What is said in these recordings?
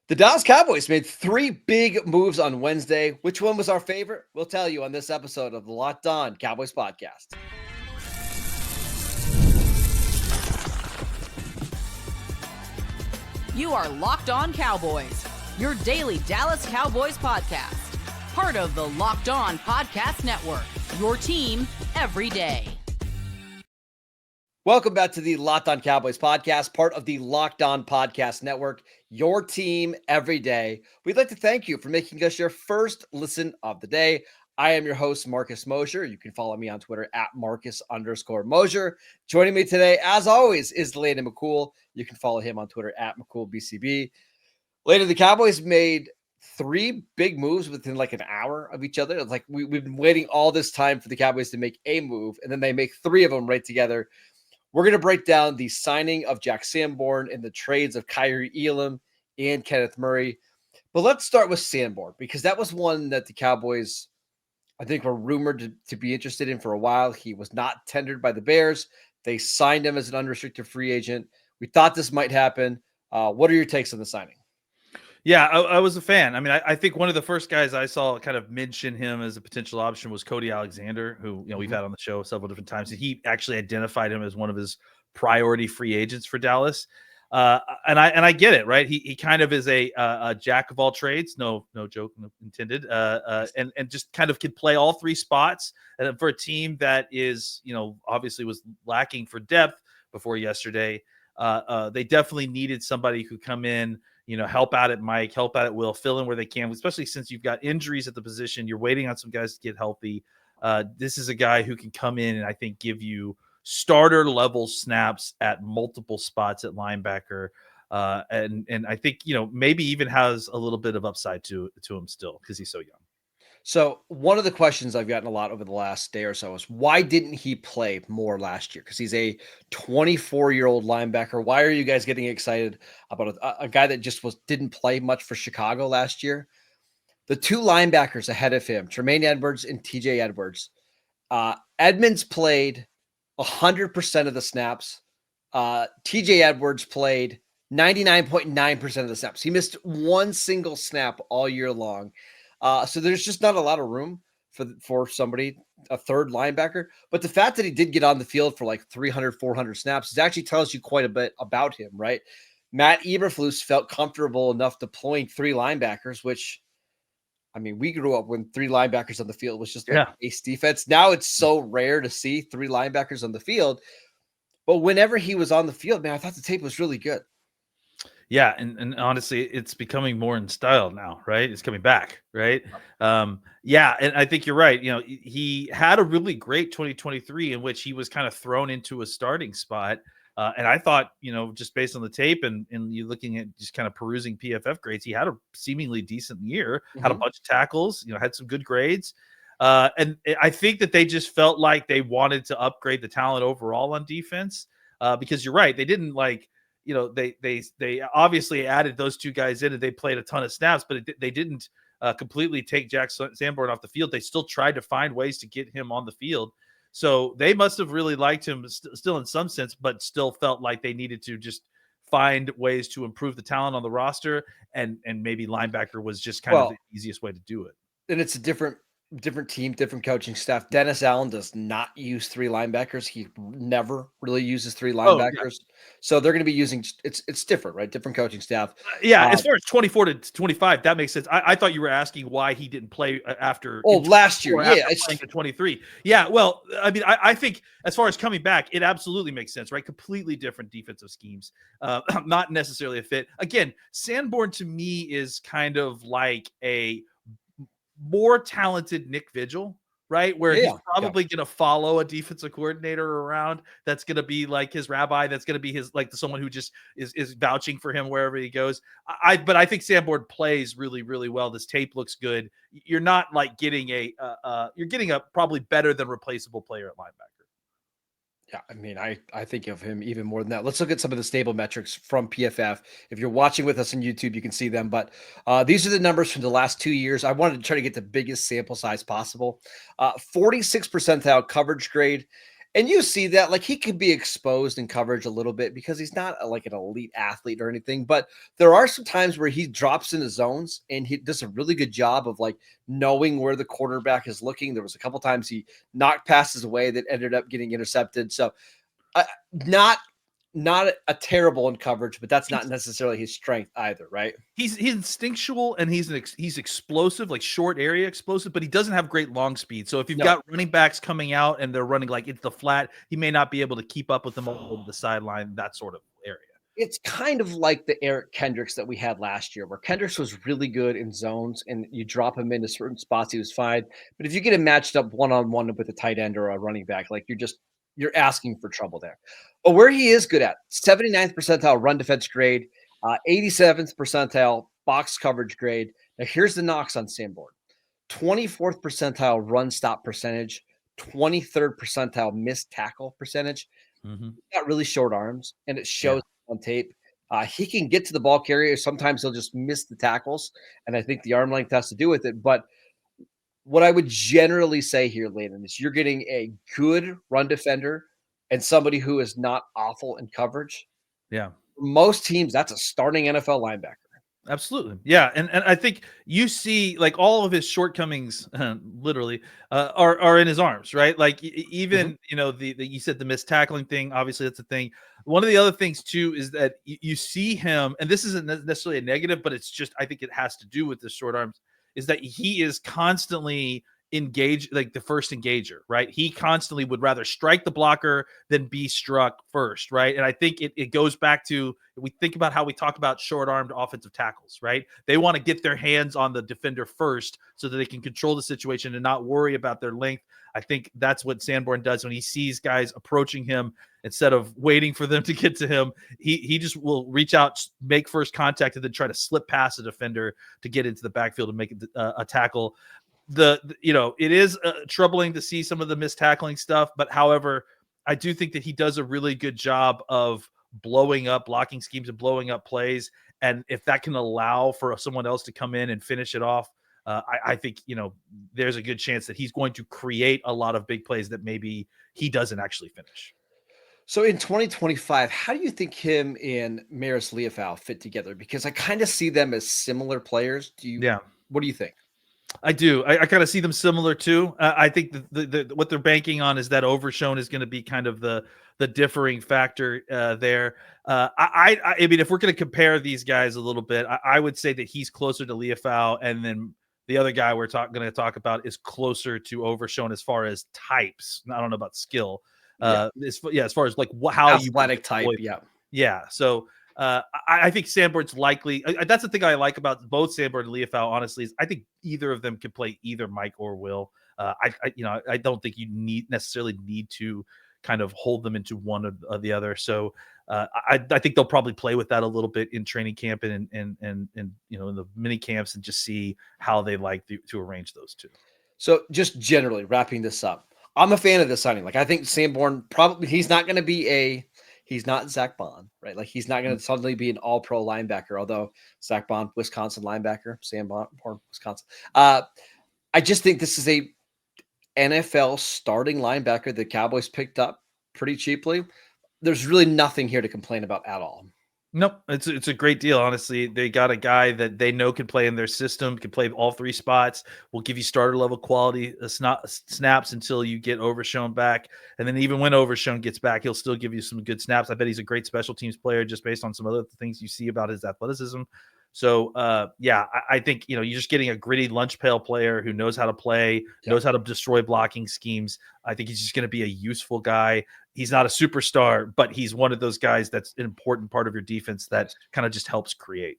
The Dallas Cowboys made three big moves on Wednesday. Which one was our favorite? We'll tell you on this episode of the Locked On Cowboys podcast. You are Locked On Cowboys, your daily Dallas Cowboys podcast. Part of the Locked On Podcast Network, your team every day. Welcome back to the Locked On Cowboys podcast, part of the Locked On Podcast Network, your team every day. We'd like to thank you for making us your first listen of the day. I am your host, Marcus Mosher. You can follow me on Twitter at Marcus_Mosher. Joining me today, as always, is Landon McCool. You can follow him on Twitter at McCoolBCB. Later, the Cowboys made three big moves within like an hour of each other. It's like we've been waiting all this time for the Cowboys to make a move, and then they make three of them right together. We're going to break down the signing of Jack Sanborn and the trades of Kaiir Elam and Kenneth Murray. But let's start with Sanborn, because that was one that the Cowboys, I think, were rumored to be interested in for a while. He was not tendered by the Bears. They signed him as an unrestricted free agent. We thought this might happen. What are your takes on the signing? Yeah, I was a fan. I mean, I think one of the first guys I saw kind of mention him as a potential option was Cody Alexander, who we've had on the show several different times. And he actually identified him as one of his priority free agents for Dallas. And I get it, right? He kind of is a jack of all trades, no joke intended, and just kind of can play all three spots. And for a team that is, obviously was lacking for depth before yesterday, they definitely needed somebody who come in, help out at Mike, help out at Will, fill in where they can, especially since you've got injuries at the position. You're waiting on some guys to get healthy. This is a guy who can come in and I think give you starter level snaps at multiple spots at linebacker. And I think, maybe even has a little bit of upside to him still because he's so young. So one of the questions I've gotten a lot over the last day or so is, why didn't he play more last year? Because he's a 24-year-old linebacker. Why are you guys getting excited about a guy that just didn't play much for Chicago last year? The two linebackers ahead of him, Tremaine Edwards and TJ Edwards, Edmonds played 100% of the snaps. TJ Edwards played 99.9% of the snaps. He missed one single snap all year long. So there's just not a lot of room for somebody, a third linebacker. But the fact that he did get on the field for like 300, 400 snaps, it actually tells you quite a bit about him, right? Matt Eberflus felt comfortable enough deploying three linebackers, which, I mean, we grew up when three linebackers on the field was just like ace defense. Now it's so rare to see three linebackers on the field. But whenever he was on the field, man, I thought the tape was really good. Yeah, and honestly, it's becoming more in style now, right? It's coming back, right? Yeah, and I think you're right. He had a really great 2023 in which he was kind of thrown into a starting spot. And I thought, just based on the tape and you looking at just kind of perusing PFF grades, he had a seemingly decent year, had a bunch of tackles, had some good grades. And I think that they just felt like they wanted to upgrade the talent overall on defense because you're right. They didn't they obviously added those two guys in and they played a ton of snaps, but they didn't completely take Jack Sanborn off the field. They still tried to find ways to get him on the field. So they must have really liked him still in some sense, but still felt like they needed to just find ways to improve the talent on the roster. And maybe linebacker was just kind of the easiest way to do it. And it's a different team, different coaching staff. Dennis Allen does not use three linebackers. He never really uses three linebackers. So they're going to be using it's different, right? Different coaching staff. As far as 24 to 25, that makes sense. I thought you were asking why he didn't play after. Last year. Yeah. It's playing to 23. Yeah. Well, I mean, I think as far as coming back, it absolutely makes sense, right? Completely different defensive schemes. Not necessarily a fit. Again, Sanborn to me is kind of like a more talented Nick Vigil, right? Where he's probably going to follow a defensive coordinator around. That's going to be like his rabbi. That's going to be his, someone who just is vouching for him wherever he goes. But I think Sanborn plays really, really well. This tape looks good. You're not like getting you're getting a probably better than replaceable player at linebacker. Yeah, I mean, I think of him even more than that. Let's look at some of the stable metrics from PFF. If you're watching with us on YouTube, you can see them. But these are the numbers from the last 2 years. I wanted to try to get the biggest sample size possible. 46 percentile coverage grade. And you see that, like, he could be exposed in coverage a little bit because he's not like an elite athlete or anything. But there are some times where he drops into zones and he does a really good job of like knowing where the quarterback is looking. There was a couple times he knocked passes away that ended up getting intercepted. So uh, not not a terrible in coverage, but that's not necessarily his strength either, right? He's instinctual and he's explosive, like short area explosive, but he doesn't have great long speed. So if you've No. got running backs coming out and they're running like into the flat, he may not be able to keep up with them over the sideline, that sort of area. It's kind of like the Eric Kendricks that we had last year, where Kendricks was really good in zones and you drop him into certain spots, he was fine. But if you get him matched up one-on-one with a tight end or a running back, like you're asking for trouble there. But where he is good at, 79th percentile run defense grade, 87th percentile box coverage grade. Now here's the knocks on Sanborn. 24th percentile run stop percentage, 23rd percentile missed tackle percentage. Mm-hmm. Got really short arms, and it shows Yeah. on tape. He can get to the ball carrier. Sometimes he'll just miss the tackles, and I think the arm length has to do with it. But what I would generally say here, Landon, is you're getting a good run defender and somebody who is not awful in coverage. Yeah. For most teams, that's a starting NFL linebacker. Absolutely. Yeah. And I think you see like all of his shortcomings literally are in his arms, right? Like even, you know, the you said the missed tackling thing, obviously that's a thing. One of the other things too is that you see him, and this isn't necessarily a negative, but it's just, I think it has to do with the short arms, is that he is constantly engaged, like the first engager, right? He constantly would rather strike the blocker than be struck first, right? And I think it goes back to, we think about how we talk about short-armed offensive tackles, right? They want to get their hands on the defender first so that they can control the situation and not worry about their length. I think that's what Sanborn does when he sees guys approaching him. Instead of waiting for them to get to him, he just will reach out, make first contact, and then try to slip past the defender to get into the backfield and make a tackle. It is troubling to see some of the missed tackling stuff, but however, I do think that he does a really good job of blowing up blocking schemes and blowing up plays. And if that can allow for someone else to come in and finish it off, I think, there's a good chance that he's going to create a lot of big plays that maybe he doesn't actually finish. So in 2025, how do you think him and Maris Leofau fit together? Because I kind of see them as similar players. Yeah. What do you think? I do. I kind of see them similar too. I think the what they're banking on is that Overshown is going to be kind of the differing factor there. I mean, if we're going to compare these guys a little bit, I would say that he's closer to Leofau, and then the other guy we're going to talk about is closer to Overshown as far as types. I don't know about skill. As far as like how athletic type. Yeah. So I think Sanborn's likely. That's the thing I like about both Sanborn and Leofau, honestly, is I think either of them can play either Mike or Will. I don't think you necessarily need to kind of hold them into one or the other. So I think they'll probably play with that a little bit in training camp and in the mini camps and just see how they like to arrange those two. So just generally wrapping this up, I'm a fan of this signing. Like I think Sanborn he's not going to be he's not Zach Bond, right? Like he's not going to suddenly be an all-pro linebacker, although Zach Bond, Wisconsin linebacker, Sanborn, Wisconsin. I just think this is a NFL starting linebacker the Cowboys picked up pretty cheaply. There's really nothing here to complain about at all. Nope. It's a great deal. Honestly, they got a guy that they know can play in their system, can play all three spots, will give you starter level quality snaps until you get Overshown back. And then even when Overshown gets back, he'll still give you some good snaps. I bet he's a great special teams player just based on some other things you see about his athleticism. So, I think, you're just getting a gritty lunch pail player who knows how to play, knows how to destroy blocking schemes. I think he's just going to be a useful guy. He's not a superstar, but he's one of those guys that's an important part of your defense that kind of just helps create.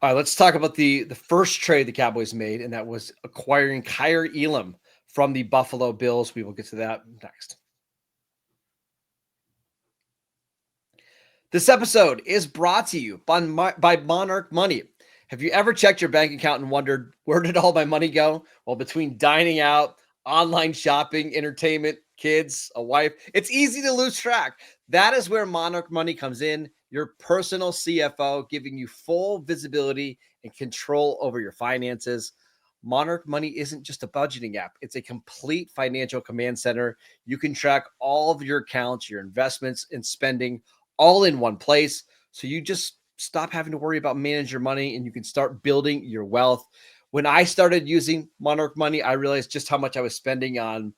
All right, let's talk about the first trade the Cowboys made, and that was acquiring Kaiir Elam from the Buffalo Bills. We will get to that next. This episode is brought to you by Monarch Money. Have you ever checked your bank account and wondered, where did all my money go? Well, between dining out, online shopping, entertainment, kids, a wife, it's easy to lose track. That is where Monarch Money comes in, your personal CFO, giving you full visibility and control over your finances. Monarch Money isn't just a budgeting app. It's a complete financial command center. You can track all of your accounts, your investments, and spending all in one place. So you just stop having to worry about managing your money and you can start building your wealth. When I started using Monarch Money, I realized just how much I was spending on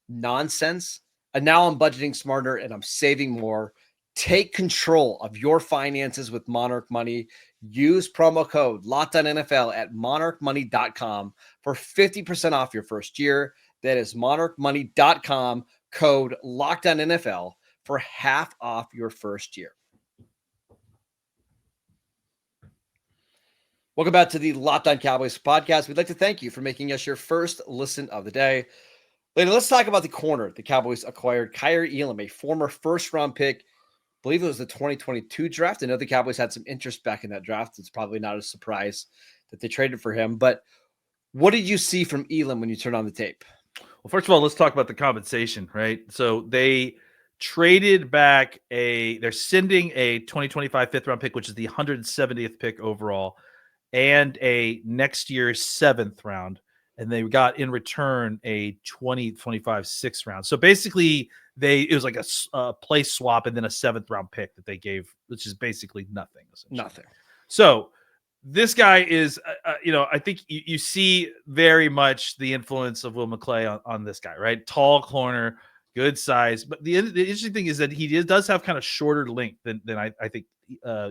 nonsense. And now I'm budgeting smarter and I'm saving more. Take control of your finances with Monarch Money. Use promo code LOCKEDONNFL at monarchmoney.com for 50% off your first year. That is monarchmoney.com, code LOCKEDONNFL for half off your first year. Welcome back to the Locked On Cowboys podcast. We'd like to thank you for making us your first listen of the day. Later, let's talk about the corner the Cowboys acquired, Kaiir Elam, a former first-round pick. I believe it was the 2022 draft. I know the Cowboys had some interest back in that draft. It's probably not a surprise that they traded for him. But what did you see from Elam when you turned on the tape? Well, first of all, let's talk about the compensation, right? So they traded back they're sending a 2025 fifth-round pick, which is the 170th pick overall, and a next year's 7th round. And they got in return a 2025 6th round. So basically, it was like a place swap and then a 7th round pick that they gave, which is basically nothing. Nothing. So this guy is, I think you see very much the influence of Will McClay on this guy, right? Tall corner, good size. But the interesting thing is that he does have kind of shorter length than I think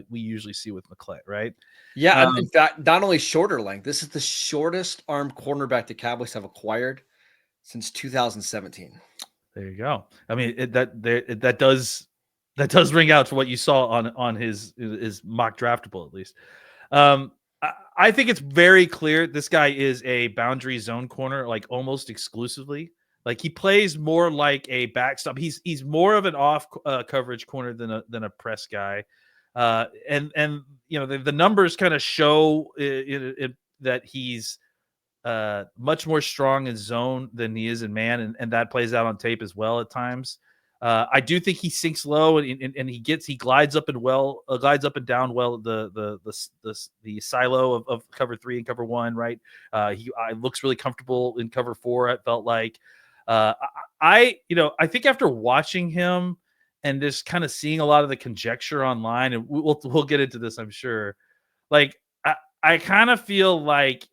we usually see with McClay, right? Yeah, in fact, not only shorter length, this is the shortest arm cornerback the Cowboys have acquired since 2017. There you go. I mean, that does ring out to what you saw on his mock draftable, at least. I think it's very clear this guy is a boundary zone corner, like almost exclusively. Like he plays more like a backstop. He's more of an off coverage corner than a press guy. And the numbers kind of show that he's much more strong in zone than he is in man, and that plays out on tape as well at times. I do think he sinks low and he glides up and down well the silo of cover 3 and cover 1, right? He looks really comfortable in cover 4. It felt like I think after watching him and just kind of seeing a lot of the conjecture online, and we'll get into this, I'm sure. Like I kind of feel like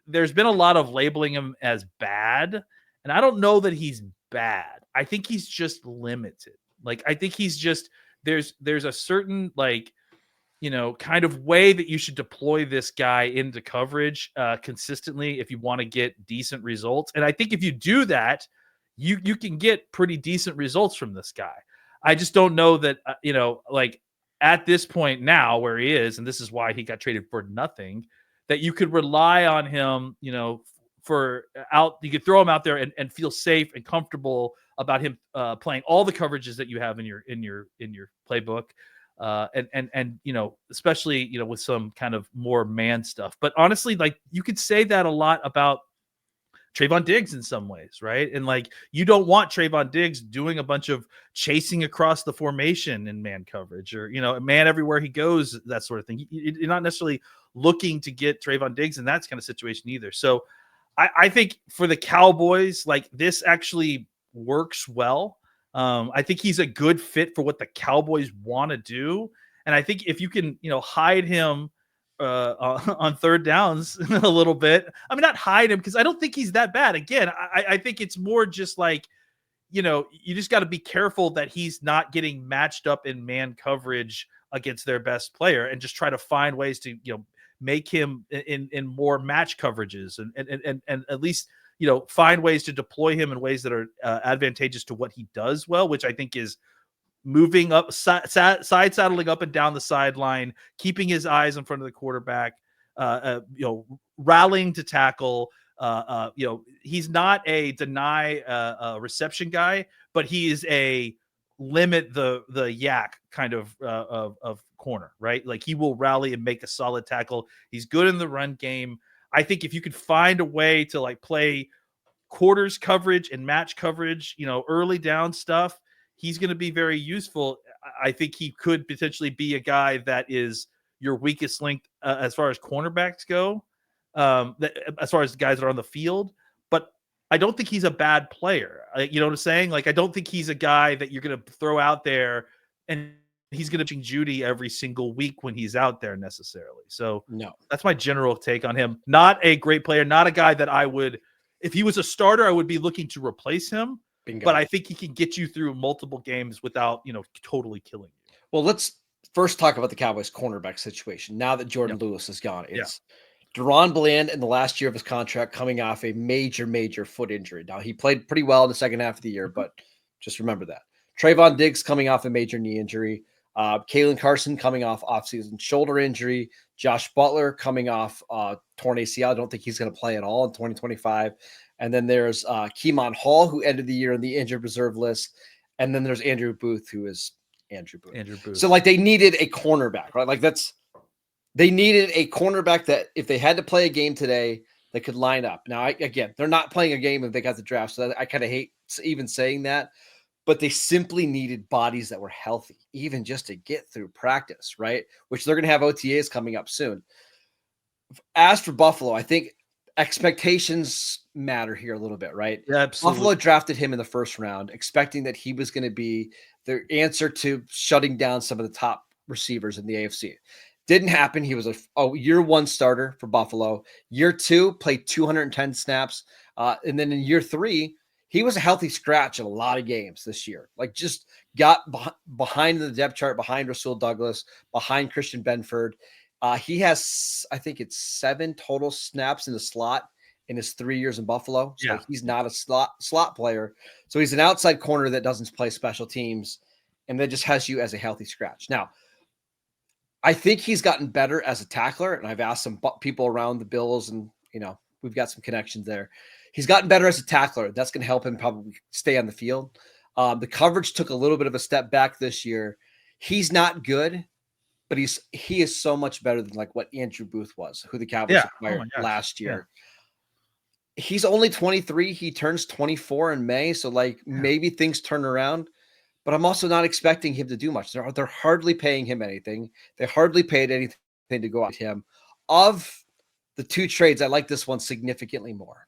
there's been a lot of labeling him as bad, and I don't know that he's bad. I think he's just limited. Like I think he's just there's a certain kind of way that you should deploy this guy into coverage consistently if you want to get decent results. And I think if you do that, you can get pretty decent results from this guy. I just don't know that, at this point now where he is, and this is why he got traded for nothing, that you could rely on him, you could throw him out there and feel safe and comfortable about him playing all the coverages that you have in your playbook. And especially, with some kind of more man stuff. But honestly, you could say that a lot about Trayvon Diggs in some ways, right? And you don't want Trayvon Diggs doing a bunch of chasing across the formation in man coverage or, man everywhere he goes, that sort of thing. You're not necessarily looking to get Trayvon Diggs in that kind of situation either. So I think for the Cowboys, this actually works well. I think he's a good fit for what the Cowboys want to do. And I think if you can, hide him on third downs a little bit. I mean, not hide him because I don't think he's that bad. Again, I think it's more just you just got to be careful that he's not getting matched up in man coverage against their best player and just try to find ways to, make him in more match coverages and at least, find ways to deploy him in ways that are advantageous to what he does well, which I think is moving up, side saddling up and down the sideline, keeping his eyes in front of the quarterback, rallying to tackle. He's not a deny reception guy, but he is a limit the yak kind of corner, right? Like he will rally and make a solid tackle. He's good in the run game. I think if you could find a way to play quarters coverage and match coverage, early down stuff, he's going to be very useful. I think he could potentially be a guy that is your weakest link as far as cornerbacks go. as far as guys that are on the field, but I don't think he's a bad player. You know what I'm saying? Like, I don't think he's a guy that you're going to throw out there and he's going to be Judy every single week when he's out there necessarily. So No. that's my general take on him. Not a great player, not a guy that I would, if he was a starter, I would be looking to replace him. Bingo. But I think he can get you through multiple games without, totally killing you. Well, let's first talk about the Cowboys cornerback situation. Now that Jordan Lewis is gone, it's Deron Bland in the last year of his contract coming off a major foot injury. Now, he played pretty well in the second half of the year, but just remember that. Trayvon Diggs coming off a major knee injury. Kalen Carson coming off offseason shoulder injury. Josh Butler coming off torn ACL. I don't think he's going to play at all in 2025. And then there's Keemon Hall, who ended the year on the injured reserve list. And then there's Andrew Booth, who is Andrew Booth. So, like, they needed a cornerback, right? Like, they needed a cornerback that if they had to play a game today, they could line up. Now, again, they're not playing a game if they got the draft, so I kind of hate even saying that, but they simply needed bodies that were healthy, even just to get through practice, right? Which they're going to have OTAs coming up soon. As for Buffalo, I think expectations matter here a little bit, right? Yeah, absolutely. Buffalo drafted him in the first round, expecting that he was going to be the answer to shutting down some of the top receivers in the AFC. Didn't happen. He was a year one starter for Buffalo. Year two, played 210 snaps. And then in year three, he was a healthy scratch in a lot of games this year. Like, just got behind the depth chart, behind Rasul Douglas, behind Christian Benford. He has, I think it's 7 total snaps in the slot in his 3 years in Buffalo. So he's not a slot player. So he's an outside corner that doesn't play special teams and that just has you as a healthy scratch. Now, I think he's gotten better as a tackler, and I've asked some people around the Bills, and we've got some connections there. He's gotten better as a tackler. That's going to help him probably stay on the field. The coverage took a little bit of a step back this year. He's not good, but he is so much better than like what Andrew Booth was, who the Cowboys acquired last year. Yeah. He's only 23. He turns 24 in May, so maybe things turn around. But I'm also not expecting him to do much. They're hardly paying him anything. They hardly paid anything to go out to him. Of the 2 trades, I like this one significantly more.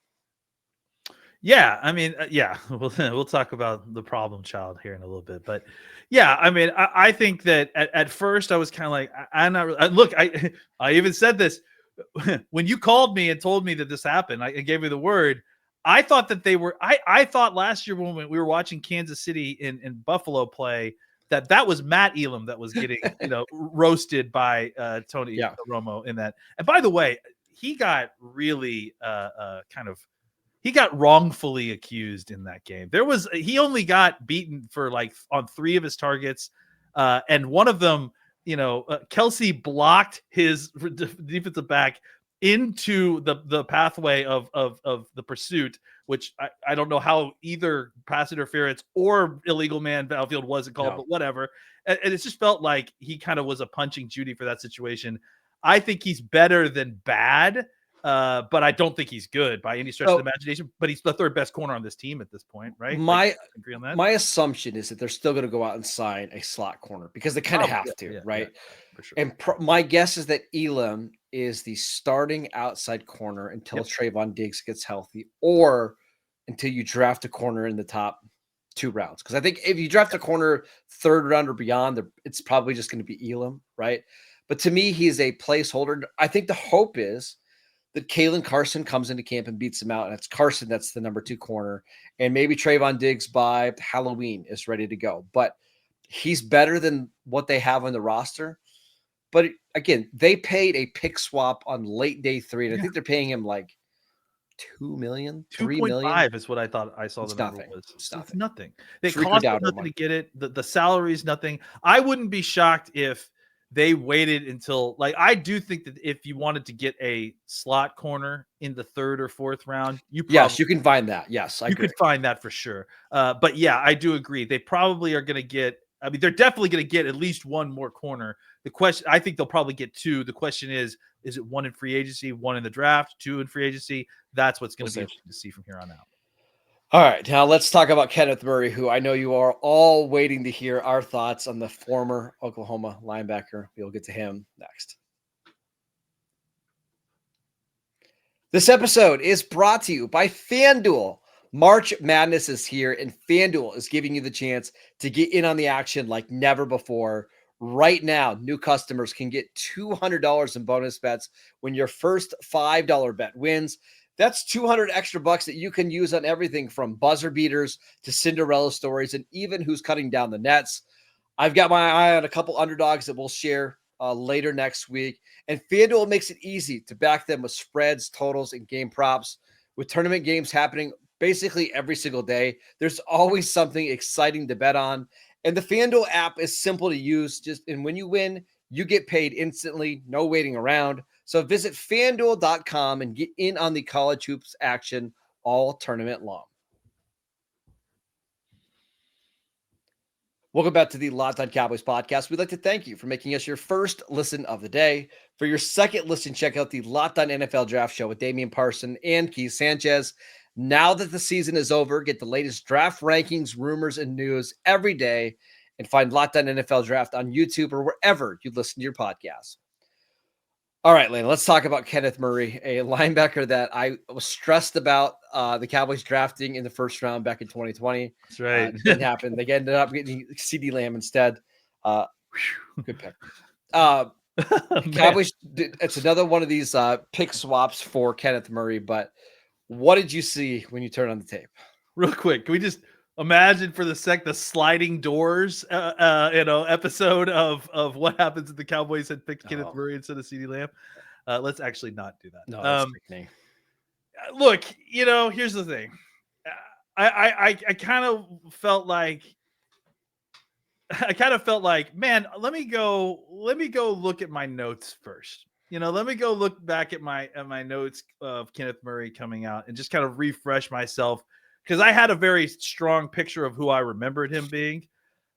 Yeah, I mean, we'll talk about the problem child here in a little bit, but yeah, I mean, I think that at first I was kind of like, I'm not really, look, I even said this when you called me and told me that this happened. I gave you the word. I thought that they were. I thought last year when we were watching Kansas City and Buffalo play that was Matt Elam that was getting roasted by Tony Romo in that. And by the way, he got really he got wrongfully accused in that game. He only got beaten for on 3 of his targets, and one of them, Kelsey blocked his defensive back into the pathway of the pursuit, which I don't know how either pass interference or illegal man battlefield wasn't called, but whatever. And it just felt like he kind of was a punching Judy for that situation. I think he's better than bad, but I don't think he's good by any stretch of the imagination. But he's the 3rd best corner on this team at this point, right? Agree on that? My assumption is that they're still going to go out and sign a slot corner because they kind of have to, right? Yeah, for sure. And my guess is that Elam is the starting outside corner until Trayvon Diggs gets healthy, or until you draft a corner in the top 2 rounds. Because I think if you draft a corner 3rd round or beyond, it's probably just going to be Elam, right? But to me, he's a placeholder. I think the hope is that Kalen Carson comes into camp and beats him out, and it's Carson that's the number 2 corner, and maybe Trayvon Diggs by Halloween is ready to go. But he's better than what they have on the roster. But again, they paid a pick swap on late day 3, and I think they're paying him like $2 million, $3 million. 2.5 is what I thought I saw. It's the number nothing. was. It's nothing. They cost nothing to get it. The salary is nothing. I wouldn't be shocked if they waited until I do think that if you wanted to get a slot corner in the 3rd or 4th round, you can find that. Yes, you could find that for sure. But yeah, I do agree. They probably are going to get. I mean, they're definitely going to get at least 1 more corner. The question, I think they'll probably get 2. The question is it 1 in free agency, 1 in the draft, 2 in free agency? That's what's going to be interesting to see from here on out. All right, now let's talk about Kenneth Murray, who I know you are all waiting to hear our thoughts on the former Oklahoma linebacker. We'll get to him next. This episode is brought to you by FanDuel. March Madness is here, and FanDuel is giving you the chance to get in on the action like never before. Right now, new customers can get $200 in bonus bets when your first $5 bet wins. That's 200 extra bucks that you can use on everything from buzzer beaters to Cinderella stories and even who's cutting down the nets. I've got my eye on a couple underdogs that we'll share later next week. And FanDuel makes it easy to back them with spreads, totals, and game props. With tournament games happening basically every single day, there's always something exciting to bet on. And the FanDuel app is simple to use. And when you win, you get paid instantly, no waiting around. So visit FanDuel.com and get in on the college hoops action all tournament long. Welcome back to the Locked On Cowboys podcast. We'd like to thank you for making us your first listen of the day. For your second listen, check out the Locked On NFL Draft Show with Damian Parson and Keith Sanchez. Now that the season is over, get the latest draft rankings, rumors, and news every day, and find Locked On NFL Draft on YouTube or wherever you listen to your podcasts. All right, Lane, let's talk about Kenneth Murray, a linebacker that I was stressed about the Cowboys drafting in the first round back in 2020. That's right. Didn't happen. They ended up getting CD Lamb instead. Good pick. Cowboys, it's another one of these pick swaps for Kenneth Murray, but what did you see when you turned on the tape? Real quick, can we just imagine for the sliding doors episode of what happens if the Cowboys had picked Kenneth Murray instead of CD Lamb? Let's actually not do that. No, that's look, here's the thing. I kind of felt like man, let me go look at my notes first. Let me go look back at my notes of Kenneth Murray coming out and just kind of refresh myself, because I had a very strong picture of who I remembered him being.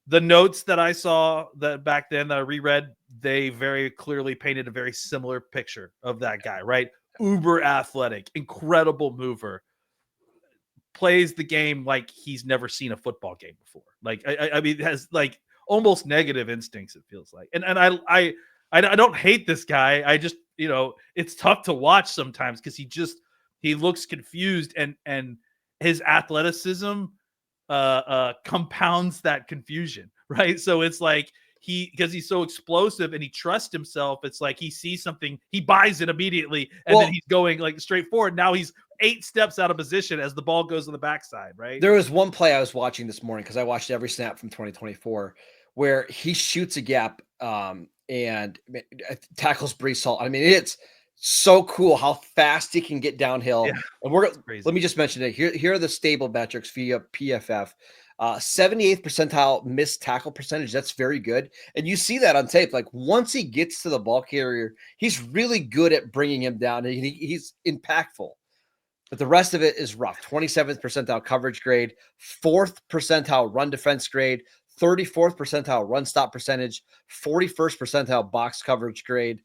The notes that I saw that back then that I reread, they very clearly painted a very similar picture of that guy, right? Uber athletic, incredible mover, plays the game like he's never seen a football game before. Like, I mean, has like almost negative instincts, it feels like. And I don't hate this guy. I just, it's tough to watch sometimes because he looks confused, and his athleticism compounds that confusion, right? So it's like because he's so explosive and he trusts himself, it's like he sees something, he buys it immediately, and then he's going like straight forward. Now he's 8 steps out of position as the ball goes on the backside, right? There was one play I was watching this morning because I watched every snap from 2024 where he shoots a gap and tackles Breece Hall. I mean, it's so cool how fast he can get downhill. Yeah, and let me just mention it. Here are the stable metrics via PFF. 78th percentile missed tackle percentage. That's very good. And you see that on tape. Like, once he gets to the ball carrier, he's really good at bringing him down, and he's impactful. But the rest of it is rough. 27th percentile coverage grade, 4th percentile run defense grade, 34th percentile run stop percentage, 41st percentile box coverage grade.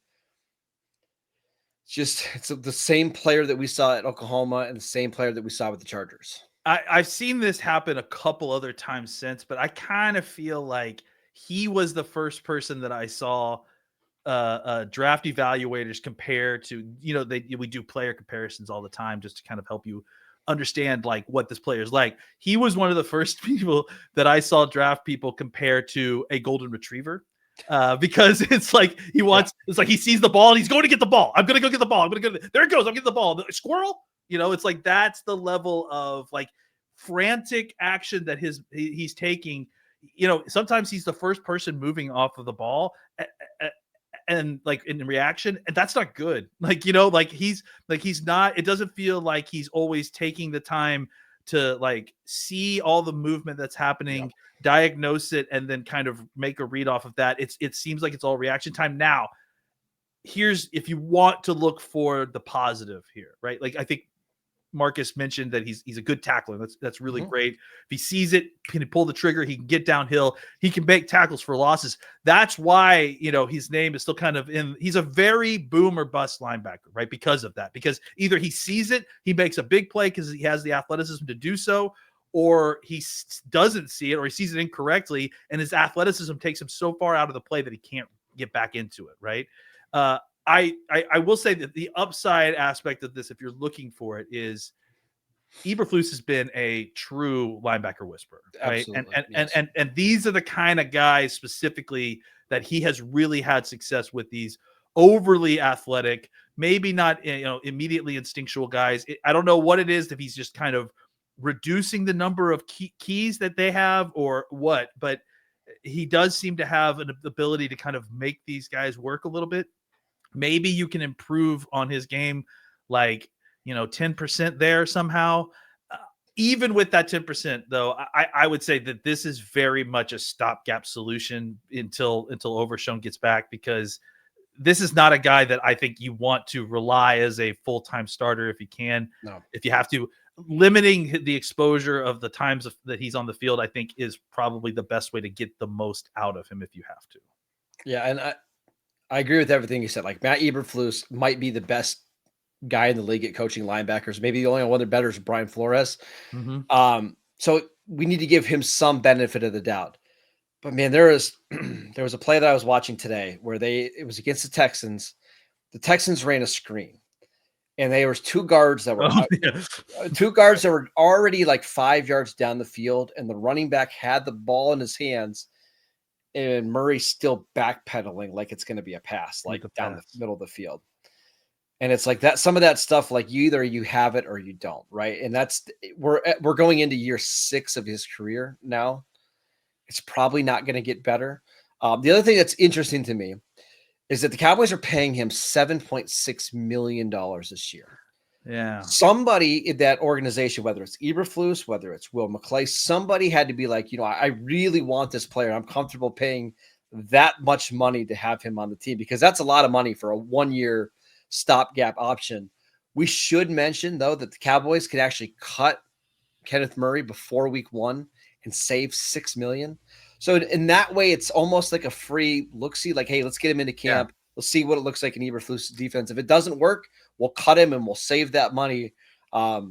It's the same player that we saw at Oklahoma and the same player that we saw with the Chargers. I've seen this happen a couple other times since, but I kind of feel like he was the first person that I saw draft evaluators compare to. We do player comparisons all the time just to kind of help you understand like what this player is like. He was one of the first people that I saw draft people compare to a golden retriever. Because it's like it's like he sees the ball and he's going to get the ball. I'm going to go get the ball. There it goes. I'm getting the ball. The squirrel. It's like that's the level of like frantic action that he's taking. Sometimes he's the first person moving off of the ball and like in reaction, and that's not good. He's not. It doesn't feel like he's always taking the time to like see all the movement that's happening, diagnose it, and then kind of make a read off of that. It seems like it's all reaction time. Now, if you want to look for the positive here, right? Like I think Marcus mentioned that he's a good tackler. That's really great. If he sees it, can pull the trigger, he can get downhill, he can make tackles for losses. That's why, his name is still kind of he's a very boom or bust linebacker, right? Because of that, because either he sees it, he makes a big play because he has the athleticism to do so, or he doesn't see it, or he sees it incorrectly, and his athleticism takes him so far out of the play that he can't get back into it, right? I will say that the upside aspect of this, if you're looking for it, is Eberflus has been a true linebacker whisperer, right? Absolutely. And Yes. and these are the kind of guys specifically that he has really had success with. These overly athletic, maybe not immediately instinctual guys. I don't know what it is, if he's just kind of reducing the number of keys that they have or what, but he does seem to have an ability to kind of make these guys work a little bit. Maybe you can improve on his game, like 10% there somehow. Uh, Even with that 10%, though, I would say that this is very much a stopgap solution until Overshown gets back, because this is not a guy that I think you want to rely as a full-time starter if you can. No. If you have to. Limiting the exposure of the times that he's on the field, I think, is probably the best way to get the most out of him if you have to. Yeah, and I agree with everything you said. Like, Matt Eberflus might be the best guy in the league at coaching linebackers. Maybe the only one that better is Brian Flores. So we need to give him some benefit of the doubt. But man, there was a play that I was watching today where it was against the Texans. The Texans ran a screen, and there was two guards that were already like 5 yards down the field, and the running back had the ball in his hands, and Murray's still backpedaling like it's going to be a pass, like down the middle of the field. And it's like that, some of that stuff, like either you have it or you don't, right? And we're going into year 6 of his career now. It's probably not going to get better. The other thing that's interesting to me is that the Cowboys are paying him $7.6 million this year. Yeah. Somebody in that organization, whether it's Eberflus, whether it's Will McClay, somebody had to be like, I really want this player. I'm comfortable paying that much money to have him on the team, because that's a lot of money for a 1-year stopgap option. We should mention, though, that the Cowboys could actually cut Kenneth Murray before week 1 and save $6 million. So in that way, it's almost like a free look-see, like, hey, let's get him into camp. Yeah. Let's see what it looks like in Eberflus' defense. If it doesn't work, we'll cut him and we'll save that money. Of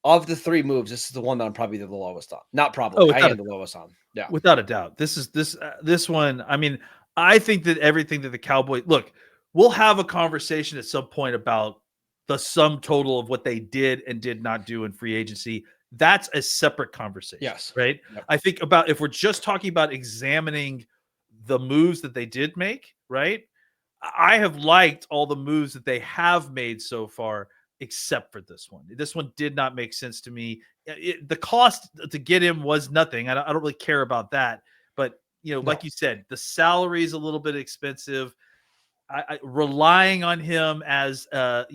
the 3 moves, this is the one that I'm probably the lowest on. Not probably. I am the lowest on. Yeah. Without a doubt. This one, I mean, I think that everything that the Cowboys – look, we'll have a conversation at some point about the sum total of what they did and did not do in free agency. That's a separate conversation. Yes. Right? Yep. I think about, if we're just talking about examining the moves that they did make, right? I have liked all the moves that they have made so far, except for this one. This one did not make sense to me. The cost to get him was nothing. I don't really care about that. But, like you said, the salary is a little bit expensive. I relying on him as, I'm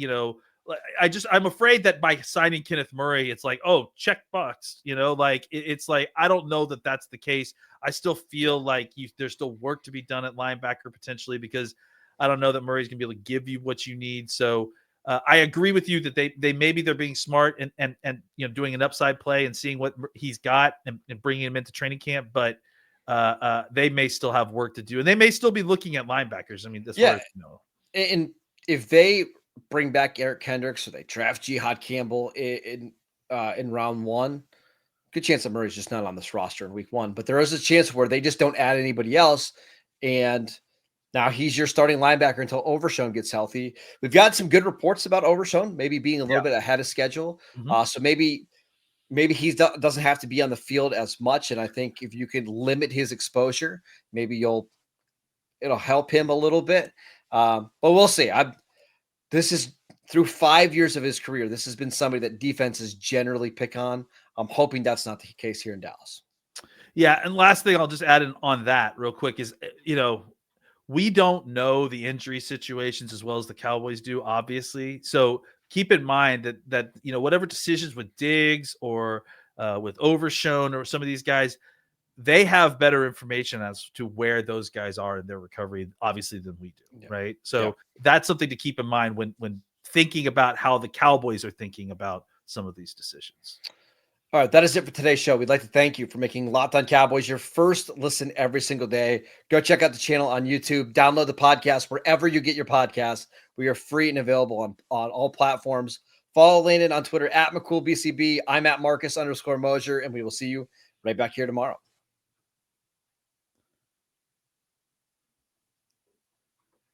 afraid that by signing Kenneth Murray, it's like, oh, check box, it's like, I don't know that that's the case. I still feel like there's still work to be done at linebacker potentially, because I don't know that Murray's going to be able to give you what you need. So I agree with you that they maybe they're being smart and doing an upside play and seeing what he's got and bringing him into training camp. But they may still have work to do, and they may still be looking at linebackers. I mean, and if they bring back Eric Kendricks or they draft Jihad Campbell in round 1, good chance that Murray's just not on this roster in week 1. But there is a chance where they just don't add anybody else, and now he's your starting linebacker until Overshown gets healthy. We've got some good reports about Overshown maybe being a little bit ahead of schedule. So maybe he doesn't have to be on the field as much. And I think if you can limit his exposure, maybe it'll help him a little bit. But we'll see. This is through 5 years of his career. This has been somebody that defenses generally pick on. I'm hoping that's not the case here in Dallas. Yeah. And last thing I'll just add in on that real quick is, we don't know the injury situations as well as the Cowboys do, obviously. So keep in mind that whatever decisions with Diggs or with Overshown or some of these guys, they have better information as to where those guys are in their recovery, obviously, than we do, right? So that's something to keep in mind when thinking about how the Cowboys are thinking about some of these decisions. All right, that is it for today's show. We'd like to thank you for making Locked On Cowboys your first listen every single day. Go check out the channel on YouTube. Download the podcast wherever you get your podcasts. We are free and available on all platforms. Follow Landon on Twitter @McCoolBCB. I'm @Marcus_Mosier, and we will see you right back here tomorrow.